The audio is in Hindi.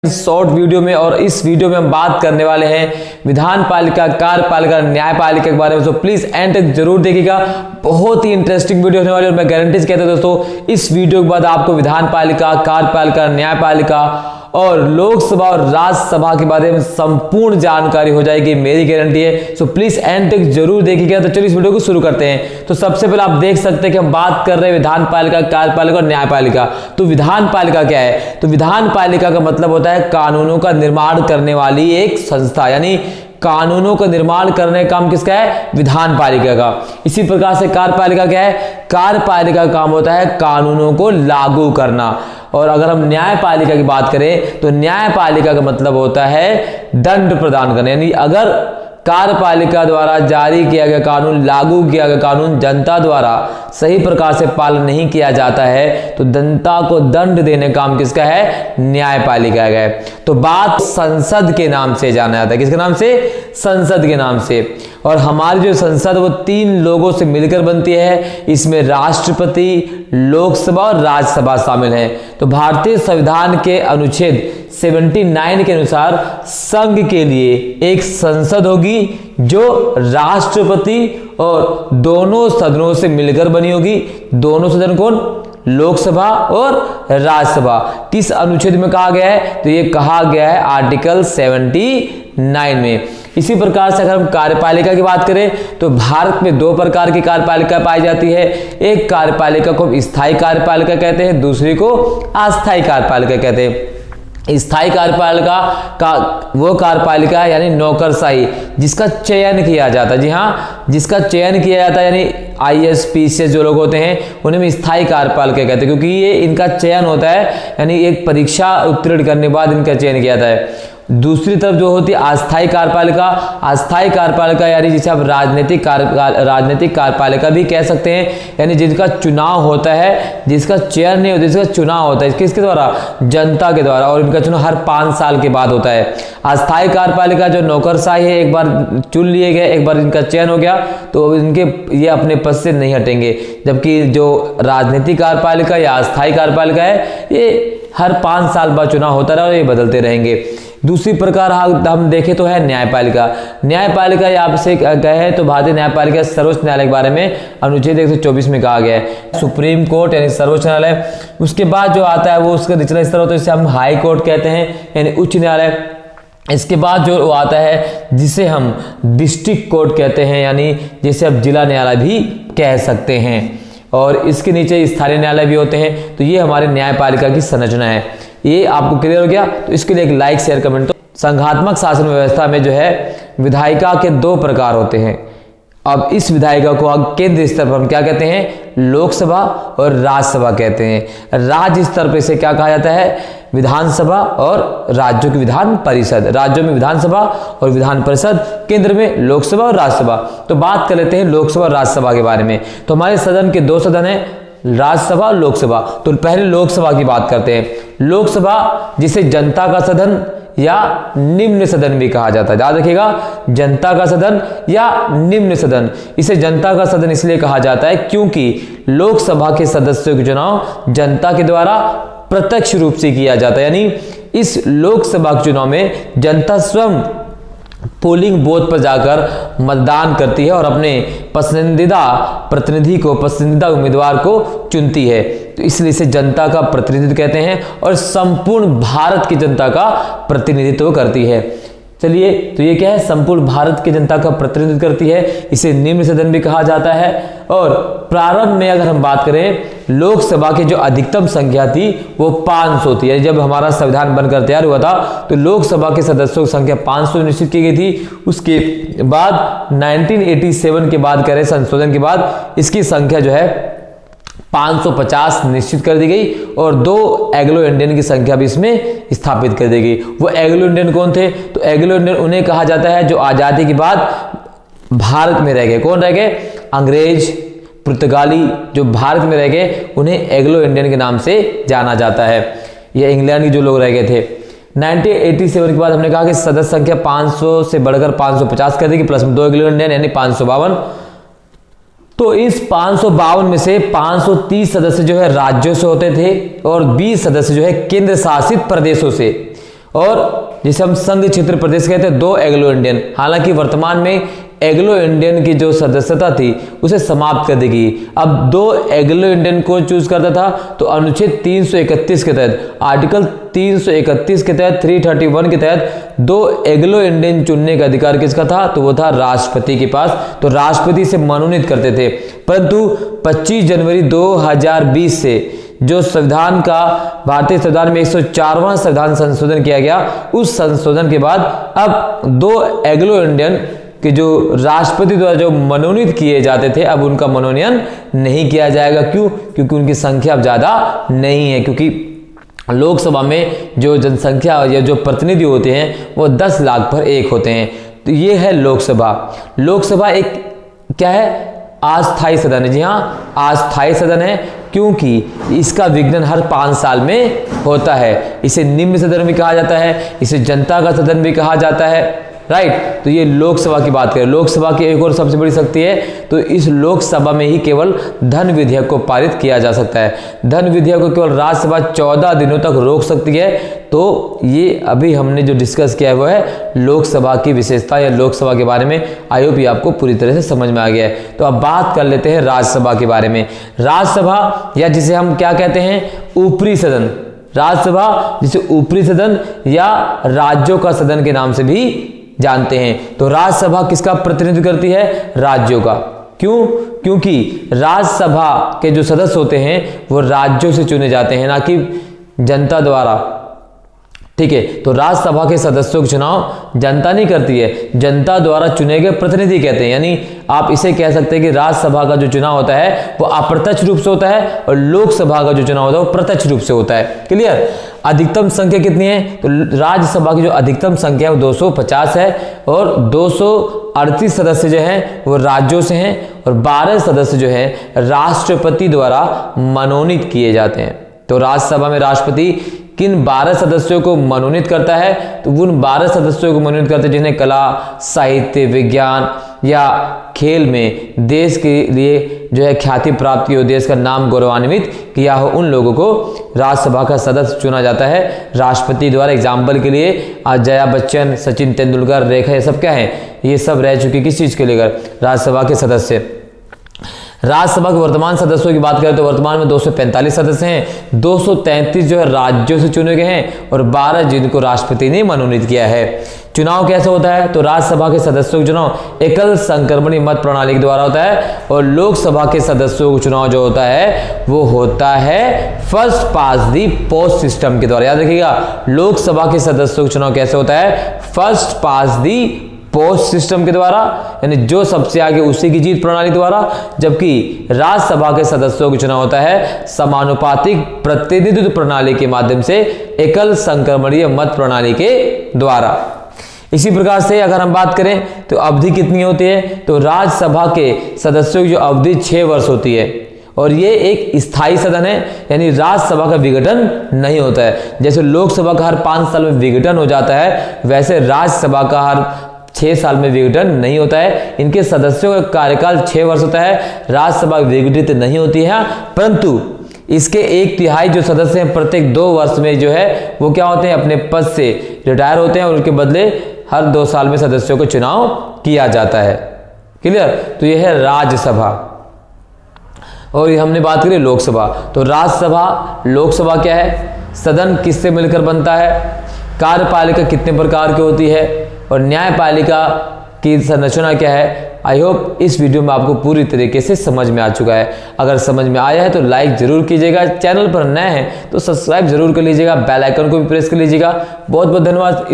शॉर्ट वीडियो में। और इस वीडियो में हम बात करने वाले हैं विधान पालिका, कार्यपालिका, न्यायपालिका के बारे में। तो प्लीज एंड तक जरूर देखिएगा, बहुत ही इंटरेस्टिंग वीडियो होने वाली है और मैं गारंटी कहता हूं दोस्तों, इस वीडियो के बाद आपको विधान पालिका, कार्यपालिका, न्यायपालिका और लोकसभा और राज्यसभा के बारे में संपूर्ण जानकारी हो जाएगी, मेरी गारंटी है। सो प्लीज एंड तक जरूर देखिएगा। तो चलिए इस वीडियो को शुरू करते हैं। तो सबसे पहले आप देख सकते हैं कि हम बात कर रहे हैं विधान पालिका, कार्यपालिका और न्यायपालिका। तो विधान पालिका क्या है? तो विधान पालिका का मतलब होता है कानूनों का निर्माण करने वाली एक संस्था, यानी कानूनों का निर्माण करने का काम किसका है? विधान पालिका का। इसी प्रकार से कार्यपालिका क्या है? कार्यपालिका का काम होता है कानूनों को लागू करना। और अगर हम न्यायपालिका की बात करें तो न्यायपालिका का मतलब होता है दंड प्रदान करना, यानी अगर कार्यपालिका द्वारा जारी किया गया कानून, लागू किया गया कानून जनता द्वारा सही प्रकार से पालन नहीं किया जाता है तो जनता को दंड देने का काम किसका है? न्यायपालिका का है। तो बात संसद के नाम से जाना जाता है। किसके नाम से? संसद के नाम से। और हमारी जो संसद वो 3 लोगों से मिलकर बनती है। इसमें राष्ट्रपति, लोकसभा और राज्यसभा शामिल है। तो भारतीय संविधान के अनुच्छेद 79 के अनुसार संघ के लिए एक संसद होगी जो राष्ट्रपति और दोनों सदनों से मिलकर बनी होगी। दोनों सदन कौन? लोकसभा और राज्यसभा। किस अनुच्छेद में कहा गया है? तो ये कहा गया है आर्टिकल 79 में। इसी प्रकार से अगर हम कार्यपालिका की बात करें तो भारत में 2 प्रकार की कार्यपालिका पाई जाती है। एक कार्यपालिका को स्थायी कार्यपालिका कहते हैं, दूसरी को अस्थायी कार्यपालिका कहते हैं। स्थायी कार्यपालिका का वो कार्यपालिका यानी नौकरशाही, जिसका चयन किया जाता है। जी हाँ, जिसका चयन किया जाता है, यानी IAS से जो लोग होते हैं उन्हें हम स्थायी कार्यपालिका कहते हैं, क्योंकि ये इनका चयन होता है, यानी एक परीक्षा उत्तीर्ण करने के बाद इनका चयन किया जाता है। दूसरी तरफ जो होती है अस्थायी कार्यपालिका। अस्थायी कार्यपालिका यानी जिसे आप राजनीतिक कार्यपालिका भी कह सकते हैं, यानी जिनका चुनाव होता है, जिसका चयन नहीं होता, जिसका चुनाव होता है किसके द्वारा? जनता के द्वारा, और इनका चुनाव हर 5 साल के बाद होता है। अस्थायी कार्यपालिका जो नौकरशाही है, एक बार चुन लिए गए, एक बार इनका चयन हो गया तो इनके ये अपने पद से नहीं हटेंगे। जबकि जो राजनीतिक कार्यपालिका या अस्थायी कार्यपालिका है ये हर 5 साल बाद चुनाव होता रहा और ये बदलते रहेंगे। दूसरी प्रकार हम देखें तो है न्यायपालिका। न्यायपालिका आपसे कहे तो भारतीय न्यायपालिका सर्वोच्च न्यायालय के बारे में अनुच्छेद 124 में कहा गया है। सुप्रीम कोर्ट यानी सर्वोच्च न्यायालय। उसके बाद जो आता है वो उसका निचला स्तर होता है, जिसे हम हाई कोर्ट कहते हैं यानी उच्च न्यायालय। इसके बाद जो आता है जिसे हम डिस्ट्रिक्ट कोर्ट कहते हैं, यानी जिसे आप जिला न्यायालय भी कह सकते हैं। और इसके नीचे स्थानीय न्यायालय भी होते हैं। तो ये हमारे न्यायपालिका की संरचना है। ये आपको क्लियर हो गया? तो इसके लिए एक लाइक, शेयर, कमेंट। तो संघात्मक शासन व्यवस्था में जो है विधायिका के 2 प्रकार होते हैं। अब इस विधायिका को केंद्रीय स्तर पर हम क्या कहते हैं? लोकसभा और राज्यसभा कहते हैं। राज्य स्तर पर इसे क्या कहा जाता है? विधानसभा और राज्यों की विधान परिषद। राज्यों में विधानसभा और विधान परिषद, केंद्र में लोकसभा और राज्यसभा। तो बात कर लेते हैं लोकसभा और राज्यसभा के बारे में। तो हमारे सदन के 2 सदन हैं, राज्यसभा और लोकसभा। तो पहले लोकसभा की बात करते हैं। लोकसभा जिसे जनता का सदन या निम्न सदन भी कहा जाता है, याद रखिएगा, जनता का सदन या निम्न सदन। इसे जनता का सदन इसलिए कहा जाता है क्योंकि लोकसभा के सदस्यों का चुनाव जनता के द्वारा प्रत्यक्ष रूप से किया जाता है, यानी इस लोकसभा के चुनाव में जनता स्वयं पोलिंग बूथ पर जाकर मतदान करती है और अपने पसंदीदा प्रतिनिधि को, पसंदीदा उम्मीदवार को चुनती है। तो इसलिए इसे जनता का प्रतिनिधित्व कहते हैं और संपूर्ण भारत की जनता का प्रतिनिधित्व करती है। चलिए, तो ये क्या है? संपूर्ण भारत की जनता का प्रतिनिधित्व करती है। इसे निम्न सदन भी कहा जाता है। और प्रारंभ में अगर हम बात करें, लोकसभा की जो अधिकतम संख्या थी वो 500 थी। यानी जब हमारा संविधान बनकर तैयार हुआ था तो लोकसभा के सदस्यों की संख्या 500 निश्चित की गई थी। उसके बाद 1987 के बाद करें संशोधन के बाद इसकी संख्या जो है 550 निश्चित कर दी गई और 2 एंग्लो इंडियन की संख्या भी इसमें स्थापित कर दी गई। वो एंग्लो इंडियन कौन थे? तो एंग्लो इंडियन उन्हें कहा जाता है जो आजादी के बाद भारत में रह गए। कौन रह गए? अंग्रेज, पुर्तगाली जो भारत में रह गए उन्हें एंग्लो इंडियन के नाम से जाना जाता है। ये इंग्लैंड के जो लोग रह गए थे। 1987 के बाद हमने कहा कि सदस्य संख्या 500 से बढ़कर 550 कर दी गई, प्लस 2 एंग्लो इंडियन यानी 552। तो इस 552 में से 530 सदस्य जो है राज्यों से होते थे और 20 सदस्य जो है केंद्र शासित प्रदेशों से। और जिसे हम संघ क्षेत्र प्रदेश कहते हैं 2 एंग्लो इंडियन। हालांकि वर्तमान में एंग्लो इंडियन की जो सदस्यता थी उसे समाप्त कर दी गई। अब 2 एंग्लो इंडियन को चूज करता था तो अनुच्छेद 331 के तहत, आर्टिकल 331 के तहत, 331 के तहत 2 एंग्लो इंडियन चुनने का अधिकार किसका था? तो वो था राष्ट्रपति के पास। तो राष्ट्रपति से मनोनीत करते थे। परंतु 25 जनवरी 2020 से जो संविधान का, भारतीय संविधान में 104वां संविधान संशोधन किया गया, उस संशोधन के बाद अब 2 एंग्लो इंडियन कि जो राष्ट्रपति द्वारा जो मनोनीत किए जाते थे, अब उनका मनोनयन नहीं किया जाएगा। क्यों? क्योंकि उनकी संख्या अब ज्यादा नहीं है, क्योंकि लोकसभा में जो जनसंख्या या जो प्रतिनिधि होते हैं वो 10 लाख पर 1 होते हैं। तो ये है लोकसभा। लोकसभा एक क्या है? अस्थायी सदन है। जी हाँ, अस्थायी सदन है, क्योंकि इसका विघटन हर 5 साल में होता है। इसे निम्न सदन भी कहा जाता है, इसे जनता का सदन भी कहा जाता है, राइट। तो ये लोकसभा की बात करें, लोकसभा की एक और सबसे बड़ी शक्ति है, तो इस लोकसभा में ही केवल धन विधेयक को पारित किया जा सकता है। धन विधेयक को केवल राज्यसभा 14 दिनों तक रोक सकती है। तो ये अभी हमने जो डिस्कस किया है वो है लोकसभा की विशेषता या लोकसभा के बारे में। आई होप ये आपको पूरी तरह से समझ में आ गया है। तो अब बात कर लेते हैं राज्यसभा के बारे में। राज्यसभा या जिसे हम क्या कहते हैं? ऊपरी सदन। राज्यसभा जिसे ऊपरी सदन या राज्यों का सदन के नाम से भी जानते हैं। तो राज्यसभा किसका प्रतिनिधित्व करती है? राज्यों का। क्यों? क्योंकि राज्यसभा के जो सदस्य होते हैं वो राज्यों से चुने जाते हैं, ना कि जनता द्वारा। ठीक है, तो राज्यसभा के सदस्यों का चुनाव जनता नहीं करती है, जनता द्वारा चुने गए प्रतिनिधि कहते हैं। यानी आप इसे कह सकते हैं कि राज्यसभा का जो चुनाव होता है वो अप्रत्यक्ष रूप से होता है और लोकसभा का जो चुनाव होता है वो प्रत्यक्ष रूप से होता है। क्लियर? अधिकतम संख्या कितनी है? तो राज्यसभा की जो अधिकतम संख्या है वो 250 है और 238 सदस्य जो हैं वो राज्यों से हैं और 12 सदस्य जो हैं राष्ट्रपति द्वारा मनोनीत किए जाते हैं। तो राज्यसभा में राष्ट्रपति किन 12 सदस्यों को मनोनीत करता है? तो उन 12 सदस्यों को मनोनीत करते हैं जिन्हें कला, साहित्य, विज्ञान या खेल में देश के लिए जो है ख्याति प्राप्त की हो, देश का नाम गौरवान्वित किया हो, उन लोगों को राज्यसभा का सदस्य चुना जाता है राष्ट्रपति द्वारा। एग्जाम्पल के लिए आज जया बच्चन, सचिन तेंदुलकर, रेखा, ये सब क्या है? ये सब रह चुके किस चीज के लेकर? राज्यसभा के सदस्य। राज्यसभा के वर्तमान सदस्यों की बात करें तो वर्तमान में 245 सदस्य हैं। 233 जो है राज्यों से चुने गए हैं और 12 जिनको राष्ट्रपति ने मनोनीत किया है। चुनाव कैसे होता है? तो राज्यसभा के सदस्यों का चुनाव एकल संक्रमणी मत प्रणाली के द्वारा होता है और लोकसभा के सदस्यों का चुनाव जो होता है वो होता है फर्स्ट पास दी पोस्ट सिस्टम के द्वारा। याद रखिएगा, लोकसभा के सदस्यों का चुनाव कैसे होता है? फर्स्ट पास दी पोस्ट सिस्टम के द्वारा, यानी जो सबसे आगे उसी की जीत प्रणाली द्वारा। जबकि राज्यसभा के सदस्यों का चुनाव होता है समानुपातिक प्रतिनिधित्व प्रणाली के माध्यम से, एकल संक्रमणीय मत प्रणाली के द्वारा। इसी प्रकार से अगर हम बात करें तो अवधि कितनी होती है? तो राज्यसभा के सदस्यों की जो अवधि 6 वर्ष होती है और ये एक स्थायी सदन है, यानी राज्यसभा का विघटन नहीं होता है। जैसे लोकसभा का हर 5 साल में विघटन हो जाता है, वैसे राज्यसभा का हर 6 साल में विघटन नहीं होता है। इनके सदस्यों का कार्यकाल 6 वर्ष होता है। राज्यसभा विघटित नहीं होती है, परंतु इसके 1/3 जो सदस्य हैं प्रत्येक 2 वर्ष में जो है वो क्या होते हैं? अपने पद से रिटायर होते हैं और उनके बदले हर 2 साल में सदस्यों को चुनाव किया जाता है। क्लियर? तो यह है राज्यसभा। और हमने बात करी लोकसभा। तो राज्यसभा, लोकसभा क्या है? सदन किससे मिलकर बनता है? कार्यपालिका कितने प्रकार की होती है और न्यायपालिका की संरचना क्या है? आई होप इस वीडियो में आपको पूरी तरीके से समझ में आ चुका है। अगर समझ में आया है तो लाइक जरूर कीजिएगा, चैनल पर नए हैं तो सब्सक्राइब जरूर कर लीजिएगा, बेल आइकन को भी प्रेस कर लीजिएगा। बहुत बहुत धन्यवाद।